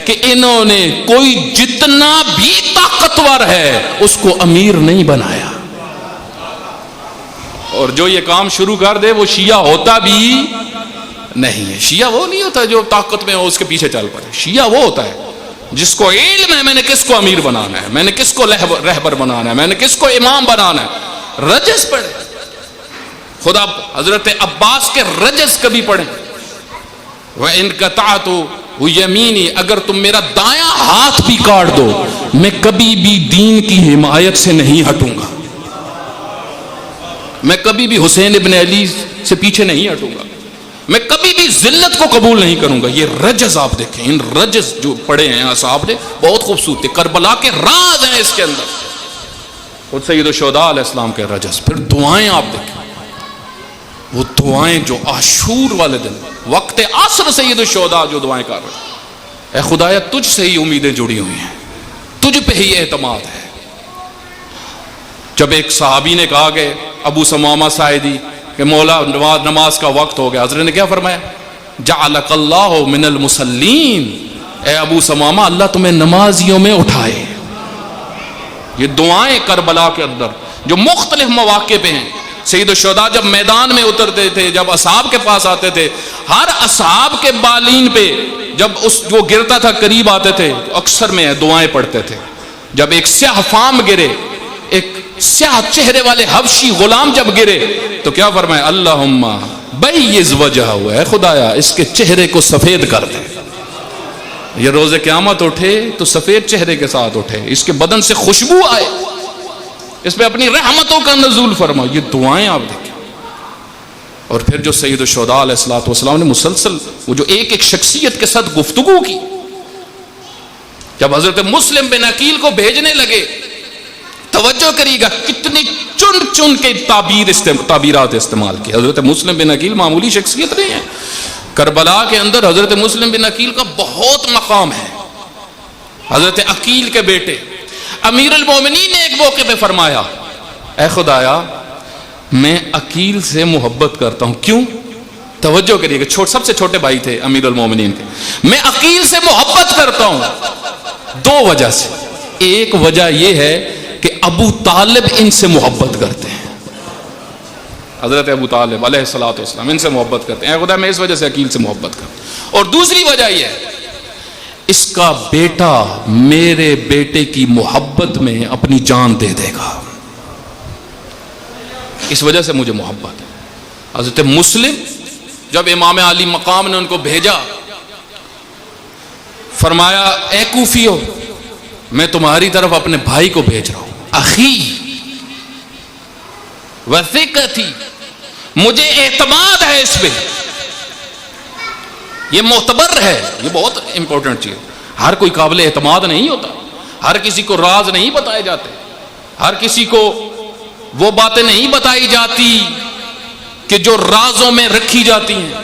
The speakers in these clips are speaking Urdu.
کہ انہوں نے کوئی جتنا بھی طاقتور ہے اس کو امیر نہیں بنایا، اور جو یہ کام شروع کر دے وہ شیعہ ہوتا بھی نہیں ہے۔ شیعہ وہ نہیں ہوتا جو طاقت میں ہو اس کے پیچھے چل پڑے، شیعہ وہ ہوتا ہے جس کو علم ہے میں نے کس کو امیر بنانا ہے، میں نے کس کو رہبر بنانا ہے، میں نے کس کو امام بنانا ہے۔ رجز پڑھے، خدا حضرت عباس کے رجز کبھی پڑھیں، وَإِنْ قَطَعْتُ یمینی، اگر تم میرا دایاں ہاتھ بھی کاٹ دو میں کبھی بھی دین کی حمایت سے نہیں ہٹوں گا، میں کبھی بھی حسین ابن علی سے پیچھے نہیں ہٹوں گا، میں کبھی بھی ذلت کو قبول نہیں کروں گا۔ یہ رجز آپ دیکھیں، ان رجز جو پڑھے ہیں اصحاب نے بہت خوبصورت تھے، کربلا کے راز ہیں اس کے اندر، خود سید الشہداء علیہ السلام کے رجز۔ پھر دعائیں آپ دیکھیں، وہ دعائیں جو عاشور والے دن وقت عصر سید الشہداء جو دعائیں کر رہے ہیں، اے خدایا تجھ سے ہی امیدیں جڑی ہوئی ہیں، تجھ پہ ہی اعتماد ہے۔ جب ایک صحابی نے کہا کہ ابو ثمامہ ساعدی کہ مولا نماز کا وقت ہو گیا، حضرت نے کیا فرمایا؟ جعلک اللہ من المصلین، اے ابو ثمامہ اللہ تمہیں نمازیوں میں اٹھائے۔ یہ دعائیں کربلا کے اندر جو مختلف مواقع پہ ہیں، سید الشہداء جب میدان میں اترتے تھے، جب اصحاب کے پاس آتے تھے، ہر اصحاب کے بالین پہ جب اس جو گرتا تھا قریب آتے تھے تو اکثر میں دعائیں پڑھتے تھے۔ جب ایک سیاہ فام گرے، ایک سیاہ چہرے والے حبشی غلام جب گرے تو کیا فرمایا؟ اللہم بیض وجہہ، ہے خدایا اس کے چہرے کو سفید کر دے۔ یہ روز قیامت اٹھے تو سفید چہرے کے ساتھ اٹھے، اس کے بدن سے خوشبو آئے، اس پہ اپنی رحمتوں کا نزول فرما۔ یہ دعائیں آپ دیکھیں۔ اور پھر جو سید الشہداء علیہ السلام نے مسلسل وہ جو ایک ایک شخصیت کے ساتھ گفتگو کی، جب حضرت مسلم بن عقیل کو بھیجنے لگے، توجہ کریے گا کتنی چن چن کے تعبیرات استعمال کی۔ حضرت مسلم بن عقیل معمولی شخصیت نہیں ہے، کربلا کے اندر حضرت مسلم بن عقیل کا بہت مقام ہے۔ حضرت عقیل کے بیٹے امیر المومنین نے ایک موقع پہ فرمایا، اے خدایا میں عقیل سے محبت کرتا ہوں۔ کیوں؟ توجہ کریے گا، سب سے چھوٹے بھائی تھے امیر المومنین کے۔ میں عقیل سے محبت کرتا ہوں دو وجہ سے۔ ایک وجہ یہ ہے کہ ابو طالب ان سے محبت کرتے ہیں، حضرت ابو طالب علیہ السلام ان سے محبت کرتے ہیں، اے خدا میں اس وجہ سے عقیل سے محبت کرتا ہوں۔ اور دوسری وجہ یہ ہے اس کا بیٹا میرے بیٹے کی محبت میں اپنی جان دے دے گا، اس وجہ سے مجھے محبت ہے۔ حضرت مسلم جب امام علی مقام نے ان کو بھیجا، فرمایا اے کوفیو میں تمہاری طرف اپنے بھائی کو بھیج رہا ہوں، اخی وثقتی، مجھے اعتماد ہے اس پہ، یہ معتبر ہے، یہ بہت امپورٹنٹ چیز۔ ہر کوئی قابل اعتماد نہیں ہوتا، ہر کسی کو راز نہیں بتائے جاتے، ہر کسی کو وہ باتیں نہیں بتائی جاتی کہ جو رازوں میں رکھی جاتی ہیں۔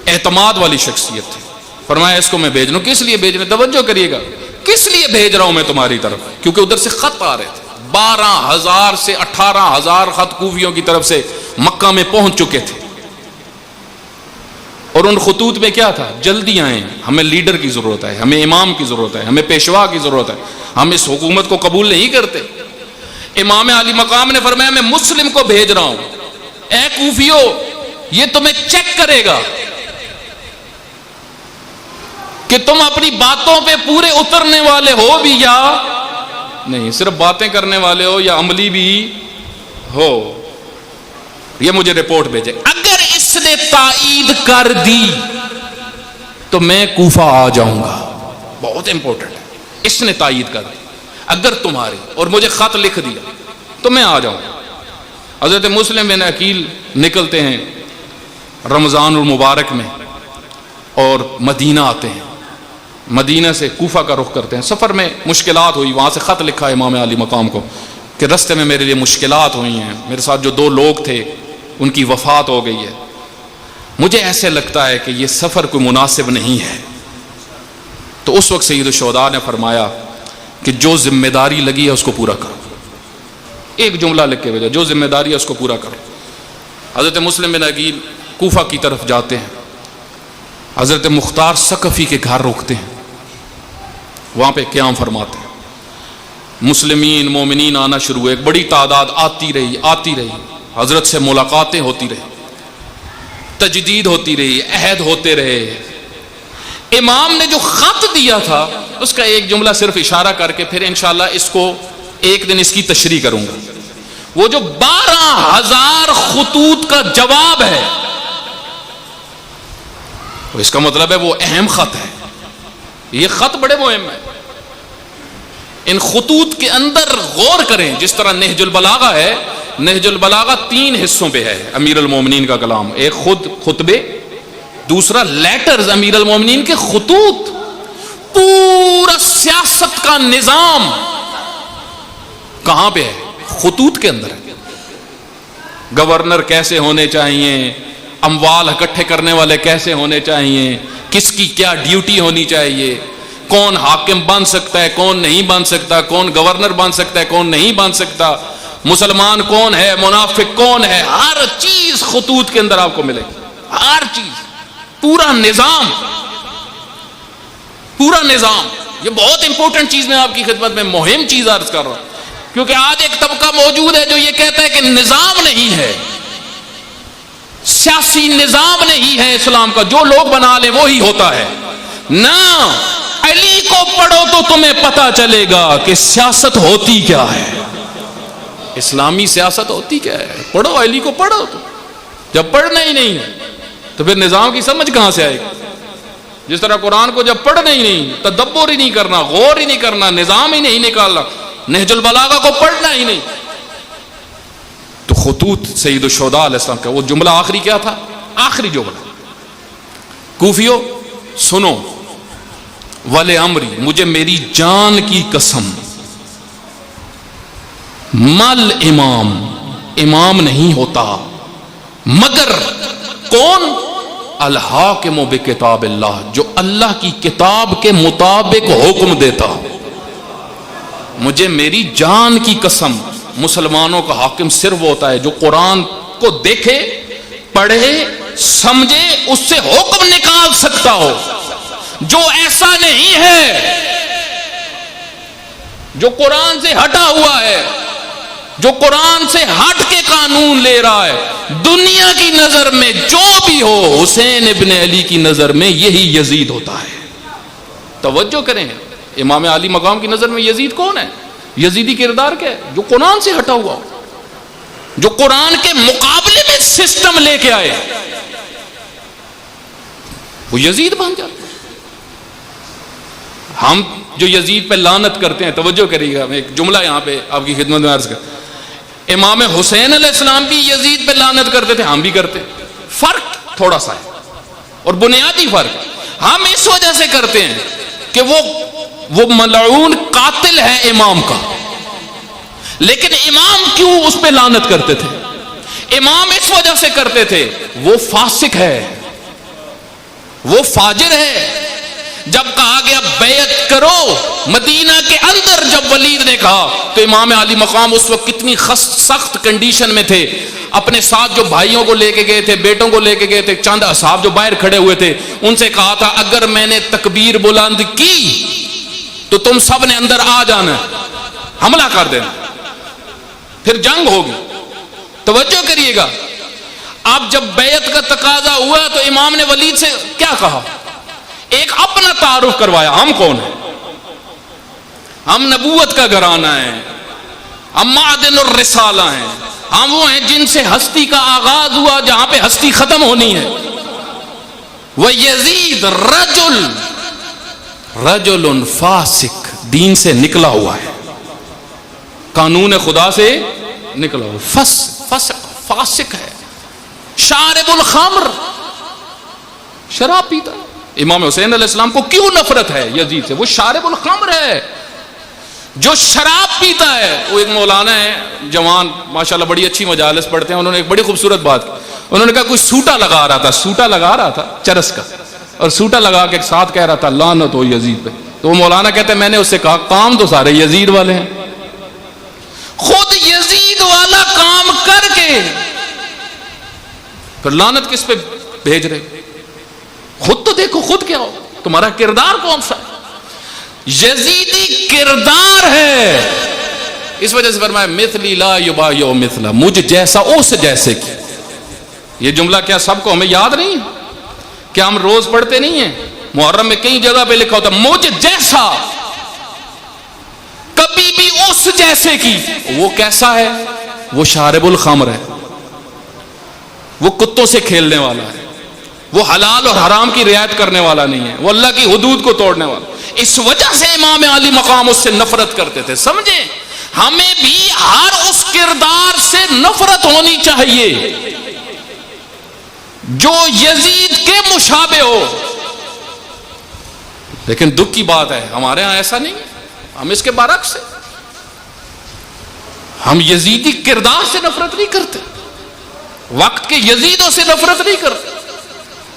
اعتماد والی شخصیت ہے۔ فرمایا اس کو میں بھیج رہا ہوں۔ کس لیے بھیج رہے ہیں؟ توجہ کریے گا، کس لیے بھیج رہا ہوں میں تمہاری طرف؟ کیونکہ ادھر سے خط آ رہے تھے، 12,000 سے 18,000 خط کوفیوں کی طرف سے مکہ میں پہنچ چکے تھے، اور ان خطوط میں کیا تھا؟ جلدی آئیں، ہمیں لیڈر کی ضرورت ہے، ہمیں امام کی ضرورت ہے، ہمیں پیشوا کی ضرورت ہے، ہم اس حکومت کو قبول نہیں کرتے۔ امام علی مقام نے فرمایا میں مسلم کو بھیج رہا ہوں، اے کوفیو یہ تمہیں چیک کرے گا کہ تم اپنی باتوں پہ پورے اترنے والے ہو بھی یا نہیں، صرف باتیں کرنے والے ہو یا عملی بھی ہو، یہ مجھے رپورٹ بھیجے۔ اگر اس نے تائید کر دی تو میں کوفہ آ جاؤں گا، بہت امپورٹنٹ ہے، اس نے تائید کر دی، اگر تمہاری اور مجھے خط لکھ دیا تو میں آ جاؤں گا۔ حضرت مسلم بن عقیل نکلتے ہیں رمضان المبارک میں اور مدینہ آتے ہیں، مدینہ سے کوفہ کا رخ کرتے ہیں۔ سفر میں مشکلات ہوئی، وہاں سے خط لکھا ہے امام علی مقام کو کہ رستے میں میرے لیے مشکلات ہوئی ہیں، میرے ساتھ جو 2 لوگ تھے ان کی وفات ہو گئی ہے، مجھے ایسے لگتا ہے کہ یہ سفر کوئی مناسب نہیں ہے۔ تو اس وقت سید الشہداء نے فرمایا کہ جو ذمہ داری لگی ہے اس کو پورا کرو، ایک جملہ لکھ کے بھیجا، جو ذمہ داری ہے اس کو پورا کرو۔ حضرت مسلم بن عقیل کوفہ کی طرف جاتے ہیں، حضرت مختار ثقفی کے گھر روکتے ہیں، وہاں پہ قیام فرماتے ہیں، مسلمین مومنین آنا شروع ہوئے، ایک بڑی تعداد آتی رہی، حضرت سے ملاقاتیں ہوتی رہی، تجدید ہوتی رہی، عہد ہوتے رہے۔ امام نے جو خط دیا تھا اس کا ایک جملہ صرف اشارہ کر کے پھر انشاءاللہ اس کو ایک دن اس کی تشریح کروں گا۔ وہ جو 12,000 خطوط کا جواب ہے، اس کا مطلب ہے وہ اہم خط ہے، یہ خط بڑے مہم ہے۔ ان خطوط کے اندر غور کریں، جس طرح نہج البلاغہ ہے، نہج البلاغہ 3 حصوں پہ ہے، امیر المومنین کا کلام، ایک خود خطبے، دوسرا لیٹرز امیر المومنین کے خطوط، پورا سیاست کا نظام کہاں پہ ہے؟ خطوط کے اندر ہے۔ گورنر کیسے ہونے چاہیے، اموال اکٹھے کرنے والے کیسے ہونے چاہیے، کس کی کیا ڈیوٹی ہونی چاہیے، کون حاکم بن سکتا ہے، کون نہیں بن سکتا، کون گورنر بن سکتا ہے، کون نہیں بن سکتا، مسلمان کون ہے، منافق کون ہے، ہر چیز خطوط کے اندر آپ کو ملے گی، ہر چیز، پورا نظام، پورا نظام۔ یہ بہت امپورٹنٹ چیز میں آپ کی خدمت میں مہم چیز عرض کر رہا ہوں، کیونکہ آج ایک طبقہ موجود ہے جو یہ کہتا ہے کہ نظام نہیں ہے، سیاسی نظام نہیں ہے اسلام کا، جو لوگ بنا لیں وہی ہوتا ہے۔ نہ، علی کو پڑھو تو تمہیں پتا چلے گا کہ سیاست ہوتی کیا ہے، اسلامی سیاست ہوتی کیا ہے۔ پڑھو، علی کو پڑھو، تو جب پڑھنا ہی نہیں ہے تو پھر نظام کی سمجھ کہاں سے آئے گی؟ جس طرح قرآن کو جب پڑھنا ہی نہیں، تدبر ہی نہیں کرنا، غور ہی نہیں کرنا، نظام ہی نہیں نکالنا، نہج البلاغہ کو پڑھنا ہی نہیں، تو خطوط سید الشہداء علیہ السلام کا وہ جملہ آخری کیا تھا؟ آخری جملہ، کوفیو سنو، وَلِ امری، مجھے میری جان کی قسم، مل امام، امام نہیں ہوتا مگر کون؟ الحاکم بکتاب اللہ، جو اللہ کی کتاب کے مطابق حکم دیتا۔ مجھے میری جان کی قسم، مسلمانوں کا حاکم صرف ہوتا ہے جو قرآن کو دیکھے، پڑھے، سمجھے، اس سے حکم نکال سکتا ہو۔ جو ایسا نہیں ہے، جو قرآن سے ہٹا ہوا ہے، جو قرآن سے ہٹ کے قانون لے رہا ہے، دنیا کی نظر میں جو بھی ہو، حسین ابن علی کی نظر میں یہی یزید ہوتا ہے۔ توجہ کریں، امام علی مقام کی نظر میں یزید کون ہے؟ یزیدی کردار کیا ہے؟ جو قرآن سے ہٹا ہوا ہو، جو قرآن کے مقابلے میں سسٹم لے کے آئے، وہ یزید بن جاتا ہے۔ ہم جو یزید پہ لعنت کرتے ہیں، توجہ کریے گا، میں ایک جملہ یہاں پہ آپ کی خدمت میں عرض کر، امام حسین علیہ السلام بھی یزید پہ لعنت کرتے تھے، ہم بھی کرتے، فرق تھوڑا سا ہے، اور بنیادی فرق ہم اس وجہ سے کرتے ہیں کہ وہ ملعون قاتل ہے امام کا، لیکن امام کیوں اس پہ لعنت کرتے تھے؟ امام اس وجہ سے کرتے تھے، وہ فاسق ہے، وہ فاجر ہے۔ جب کہا گیا بیعت کرو مدینہ کے اندر، جب ولید نے کہا تو امام علی مقام اس وقت کتنی سخت کنڈیشن میں تھے، اپنے ساتھ جو بھائیوں کو لے کے گئے تھے، بیٹوں کو لے کے گئے تھے، چند اصحاب جو باہر کھڑے ہوئے تھے، ان سے کہا تھا اگر میں نے تکبیر بلند کی تو تم سب نے اندر آ جانا، حملہ کر دینا، پھر جنگ ہوگی۔ توجہ کریے گا، اب جب بیعت کا تقاضا ہوا تو امام نے ولید سے کیا کہا؟ ایک اپنا تعارف کروایا، ہم کون ہیں؟ ہم نبوت کا گھرانہ ہے، ہم معدن الرسالہ ہیں، ہم وہ ہیں جن سے ہستی کا آغاز ہوا جہاں پہ ہستی ختم ہونی ہے۔ وَيَزِيدُ رَجُلٌ فاسق، دین سے نکلا ہوا ہے، قانون خدا سے نکلا ہوا، فاسق ہے، شارب الخمر، شراب پیتا ہے۔ امام حسین علیہ السلام کو کیوں نفرت ہے یزید سے؟ وہ شارب الخمر ہے، جو شراب پیتا ہے۔ وہ ایک مولانا ہے جوان، ماشاءاللہ بڑی اچھی مجالس پڑھتے ہیں، انہوں نے ایک بڑی خوبصورت بات کی، انہوں نے کہا کوئی سوٹا لگا رہا تھا چرس کا، اور سوٹا لگا کے ساتھ کہہ رہا تھا لعنت ہو یزید پہ، تو وہ مولانا کہتے ہیں میں نے اس سے کہا کام تو سارے یزید والے ہیں، خود یزید والا کام کر کے پھر لعنت کس پہ بھیج رہے؟ خود تو دیکھو، خود کیا ہو، تمہارا کردار کون سا ہے؟ یزیدی کردار ہے، اس وجہ سے فرمایا مثلی لا یبایع مثلا، مجھ جیسا اس جیسے کی. یہ جملہ کیا سب کو ہمیں یاد نہیں ہے؟ کیا ہم روز پڑھتے نہیں ہیں؟ محرم میں کئی جگہ پہ لکھا ہوتا مجھ جیسا، کبھی بھی اس جیسے کی. وہ کیسا ہے؟ وہ شارب الخمر ہے، وہ کتوں سے کھیلنے والا ہے، وہ حلال اور حرام کی رعایت کرنے والا نہیں ہے، وہ اللہ کی حدود کو توڑنے والا. اس وجہ سے امام علی مقام اس سے نفرت کرتے تھے. سمجھیں، ہمیں بھی ہر اس کردار سے نفرت ہونی چاہیے جو یزید کے مشابہ ہو. لیکن دکھ کی بات ہے ہمارے ہاں ایسا نہیں، ہم اس کے برعکس ہیں. ہم یزیدی کردار سے نفرت نہیں کرتے، وقت کے یزیدوں سے نفرت نہیں کرتے.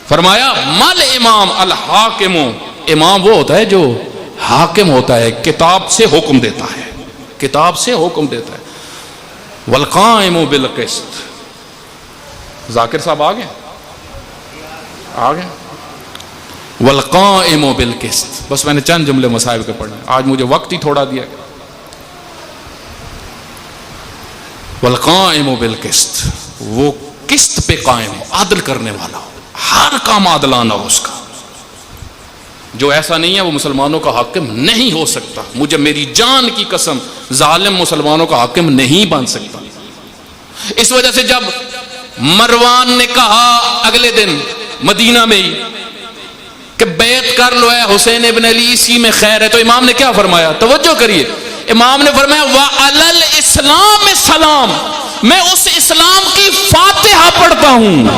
فرمایا مل امام الحاکم، امام وہ ہوتا ہے جو حاکم ہوتا ہے، کتاب سے حکم دیتا ہے، کتاب سے حکم دیتا ہے. والقائم بالقسط. ذاکر صاحب آگے والقائم بالقسط. بس میں نے چند جملے مصائب کے پڑھنے، آج مجھے وقت ہی تھوڑا دیا گیا. والقائم بالقسط، وہ قسط پہ قائم ہو، عدل کرنے والا ہو، ہر کام عادلانہ ہو اس کا. جو ایسا نہیں ہے وہ مسلمانوں کا حاکم نہیں ہو سکتا. مجھے میری جان کی قسم، ظالم مسلمانوں کا حاکم نہیں بن سکتا. اس وجہ سے جب مروان نے کہا اگلے دن مدینہ میں ہی کہ بیعت کر لو اے حسین ابن علی، اسی میں خیر ہے، تو امام نے کیا فرمایا؟ توجہ کریے، امام نے فرمایا وَعَلَى الْإِسْلَامِ السلام، میں اس اسلام کی فاتحہ پڑھتا ہوں.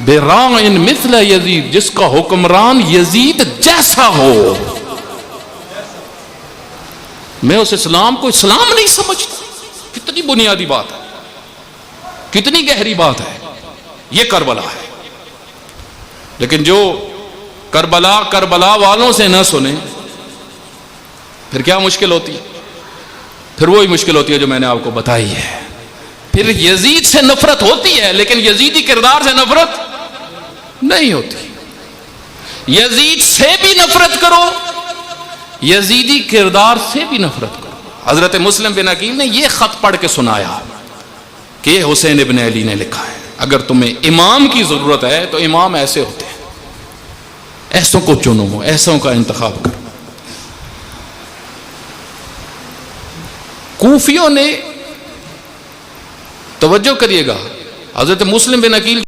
بِرَاعٍ مِثْلَ یزید، جس کا حکمران یزید جیسا ہو. میں اس اسلام کو اسلام نہیں سمجھتا. کتنی بنیادی بات ہے، کتنی گہری بات ہے. یہ کربلا ہے. لیکن جو کربلا والوں سے نہ سنیں پھر کیا مشکل ہوتی ہے؟ پھر وہی مشکل ہوتی ہے جو میں نے آپ کو بتائی ہے. پھر یزید سے نفرت ہوتی ہے لیکن یزیدی کردار سے نفرت نہیں ہوتی. یزید سے بھی نفرت کرو، یزیدی کردار سے بھی نفرت کرو. حضرت مسلم بن عقیل نے یہ خط پڑھ کے سنایا کہ حسین ابن علی نے لکھا ہے، اگر تمہیں امام کی ضرورت ہے تو امام ایسے ہوتے ہیں، ایسوں کو چنو، ایسوں کا انتخاب کرو. کوفیوں نے، توجہ کریے گا، حضرت مسلم بن عقیل